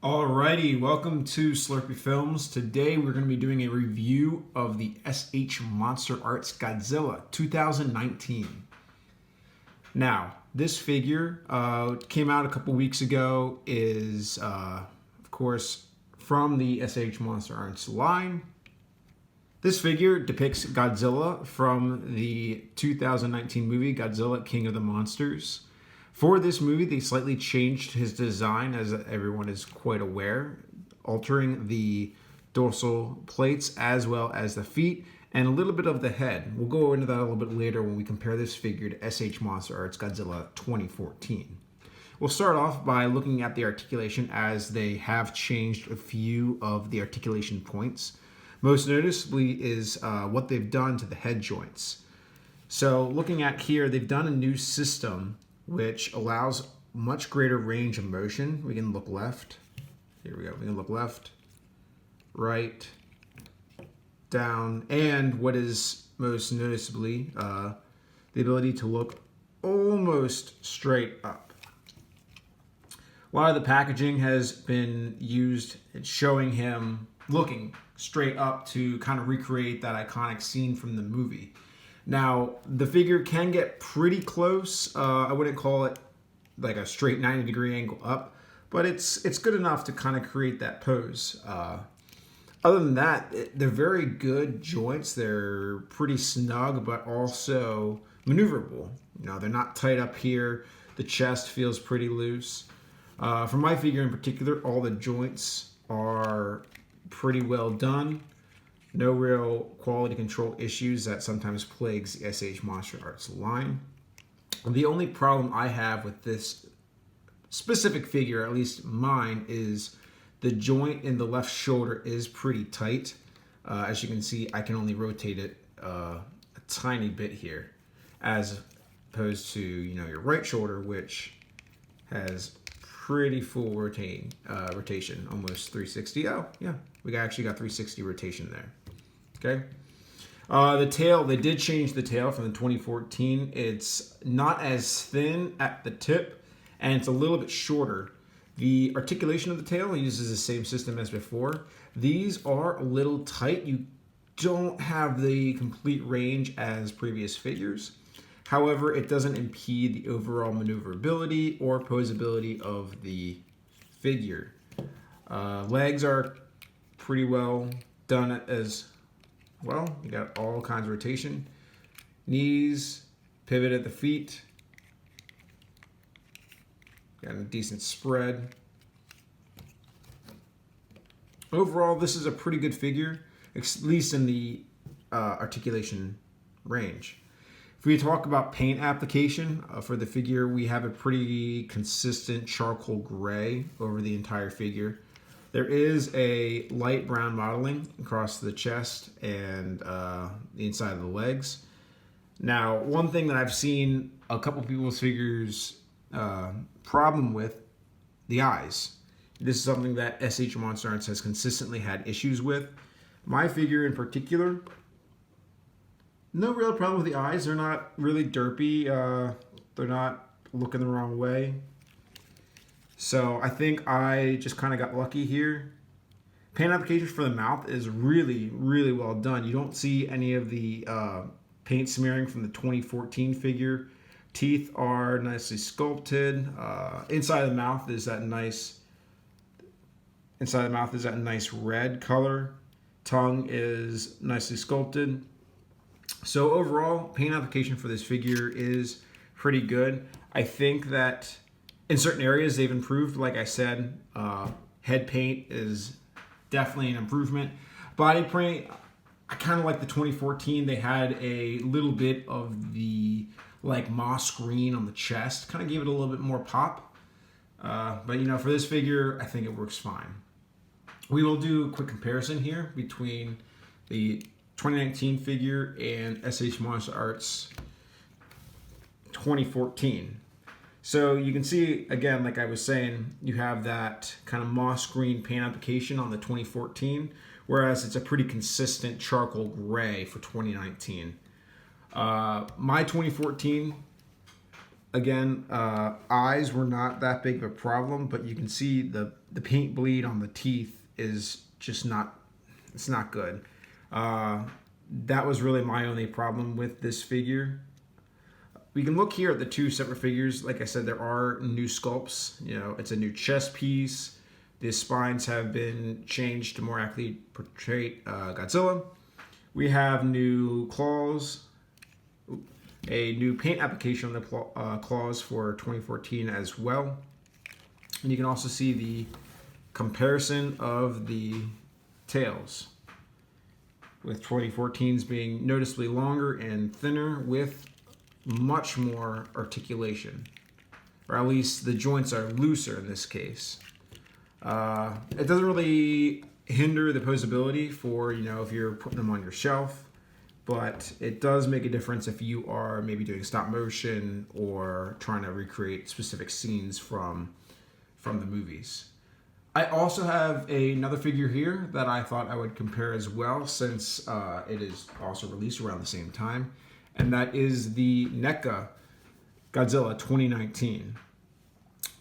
Alrighty, welcome to Slurpee Films. Today we're going to be doing a review of the SH Monsterarts Godzilla 2019. Now, this figure came out a couple weeks ago, is of course from the SH Monsterarts line. This figure depicts Godzilla from the 2019 movie Godzilla King of the Monsters. For this movie, they slightly changed his design, as everyone is quite aware, altering the dorsal plates as well as the feet and a little bit of the head. We'll go into that a little bit later when we compare this figure to SH Monsterarts Godzilla 2014. We'll start off by looking at the articulation, as they have changed a few of the articulation points. Most noticeably is what they've done to the head joints. So looking at here, they've done a new system which allows much greater range of motion. We can look left. Here we go. We can look left, right, down, and what is most noticeably the ability to look almost straight up. A lot of the packaging has been used showing him looking straight up to kind of recreate that iconic scene from the movie. Now, the figure can get pretty close. I wouldn't call it like a straight 90-degree angle up, but it's good enough to kind of create that pose. Other than that, they're very good joints. They're pretty snug, but also maneuverable. You know, they're not tight up here. The chest feels pretty loose. For my figure in particular, all the joints are pretty well done. No real quality control issues that sometimes plagues the SH Monsterarts line. The only problem I have with this specific figure, at least mine, is the joint in the left shoulder is pretty tight. As you can see, I can only rotate it a tiny bit here, as opposed to your right shoulder, which has pretty full rotation, almost 360. Oh yeah, we actually got 360 rotation there. Okay. The tail, they did change the tail from the 2014. It's not as thin at the tip, and it's a little bit shorter. The articulation of the tail uses the same system as before. These are a little tight. You don't have the complete range as previous figures. However, it doesn't impede the overall maneuverability or posability of the figure. Legs are pretty well done as well. You got all kinds of rotation. Knees, pivot at the feet. Got a decent spread. Overall, this is a pretty good figure, at least in the articulation range. If we talk about paint application for the figure, we have a pretty consistent charcoal gray over the entire figure. There is a light brown modeling across the chest and the inside of the legs. Now, one thing that I've seen a couple people's figures problem with, the eyes. This is something that SH Monsterarts has consistently had issues with. My figure in particular, no real problem with the eyes. They're not really derpy. They're not looking the wrong way. So I think I just kind of got lucky here. Paint application for the mouth is really, really well done. You don't see any of the paint smearing from the 2014 figure. Teeth are nicely sculpted. Inside of the mouth is that nice. Inside the mouth is that nice red color. Tongue is nicely sculpted. So overall, paint application for this figure is pretty good. I think that in certain areas they've improved. Like I said, head paint is definitely an improvement. Body paint, I kind of like the 2014. They had a little bit of the like moss green on the chest, kind of gave it a little bit more pop. But for this figure, I think it works fine. We will do a quick comparison here between the 2019 figure and SH Monsterarts 2014. So you can see, again, like I was saying, you have that kind of moss green paint application on the 2014, whereas it's a pretty consistent charcoal gray for 2019. My 2014 Again, eyes were not that big of a problem, but you can see the paint bleed on the teeth is just not, it's not good. That was really my only problem with this figure. We can look here at the two separate figures. Like I said, there are new sculpts. You know, it's a new chest piece. The spines have been changed to more accurately portray Godzilla. We have new claws, a new paint application on the claws for 2014 as well. And you can also see the comparison of the tails, with 2014's being noticeably longer and thinner with much more articulation, or at least the joints are looser in this case. It doesn't really hinder the posability for, you know, if you're putting them on your shelf, but it does make a difference if you are maybe doing stop motion or trying to recreate specific scenes from the movies. I also have another figure here that I thought I would compare as well, since it is also released around the same time, and that is the NECA Godzilla 2019.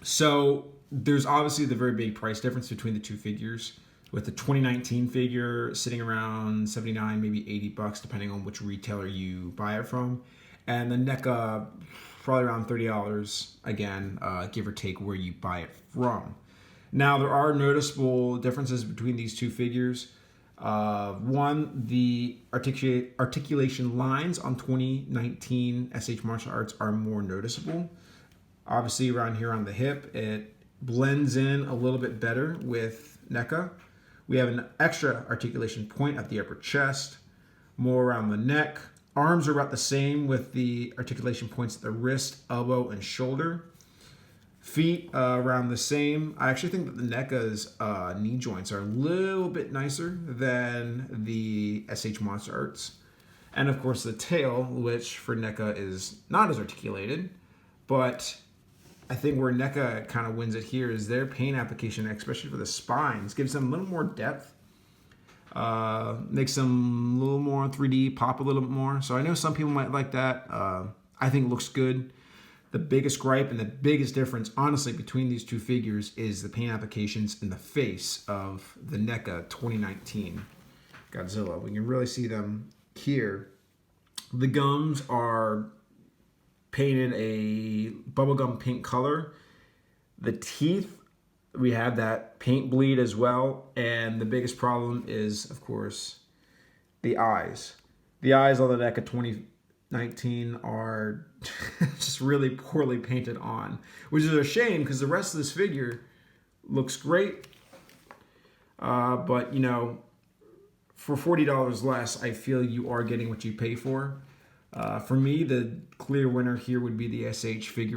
So there's obviously the very big price difference between the two figures, with the 2019 figure sitting around 79, maybe 80 bucks, depending on which retailer you buy it from, and the NECA probably around $30, again, give or take where you buy it from. Now, there are noticeable differences between these two figures. One, the articulation lines on 2019 SH Martial Arts are more noticeable. Obviously, around here on the hip, it blends in a little bit better with NECA. We have an extra articulation point at the upper chest, more around the neck. Arms are about the same, with the articulation points at the wrist, elbow, and shoulder. Feet around the same. I actually think that the NECA's knee joints are a little bit nicer than the SH Monsterarts. And of course the tail, which for NECA is not as articulated, but I think where NECA kind of wins it here is their paint application, especially for the spines, gives them a little more depth, makes them a little more 3D, pop a little bit more. So I know some people might like that. I think it looks good. The biggest gripe and the biggest difference, honestly, between these two figures is the paint applications in the face of the NECA 2019 Godzilla. We can really see them here. The gums are painted a bubblegum pink color. The teeth, we have that paint bleed as well. And the biggest problem is, of course, the eyes. The eyes on the NECA 2019 are just really poorly painted on, which is a shame because the rest of this figure looks great. But, you know, for $40 less, I feel you are getting what you pay for. For me, the clear winner here would be the SH SH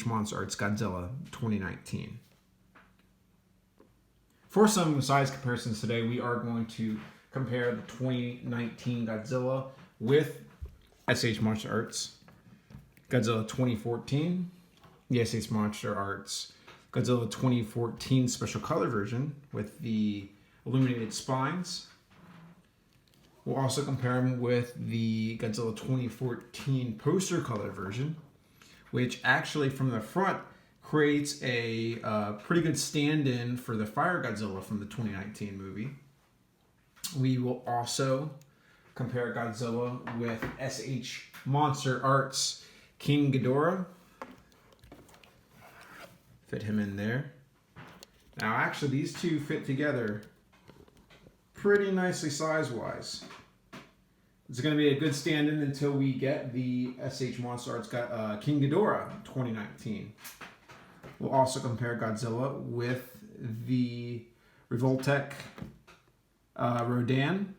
Monsterarts Godzilla 2019. For some size comparisons today, we are going to compare the 2019 Godzilla with SH Monsterarts Godzilla 2014, the SH Monsterarts Godzilla 2014 special color version with the illuminated spines. We'll also compare them with the Godzilla 2014 poster color version, which actually from the front creates a pretty good stand-in for the Fire Godzilla from the 2019 movie. We will also compare Godzilla with SH Monsterarts King Ghidorah. Fit him in there. Now, actually, these two fit together pretty nicely size-wise. It's going to be a good stand-in until we get the SH Monsterarts King Ghidorah 2019. We'll also compare Godzilla with the Revoltech Rodan,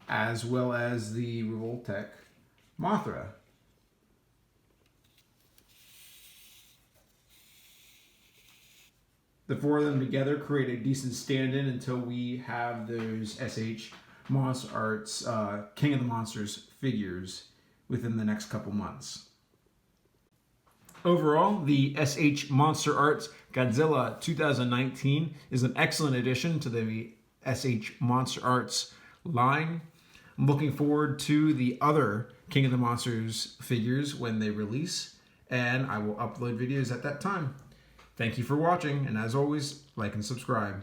as well as the Revoltech Mothra. The four of them together create a decent stand-in until we have those SH Monsterarts King of the Monsters figures within the next couple months. Overall, the SH Monsterarts Godzilla 2019 is an excellent addition to the SH Monsterarts line. I'm looking forward to the other King of the Monsters figures when they release, and I will upload videos at that time. Thank you for watching, and as always, like and subscribe.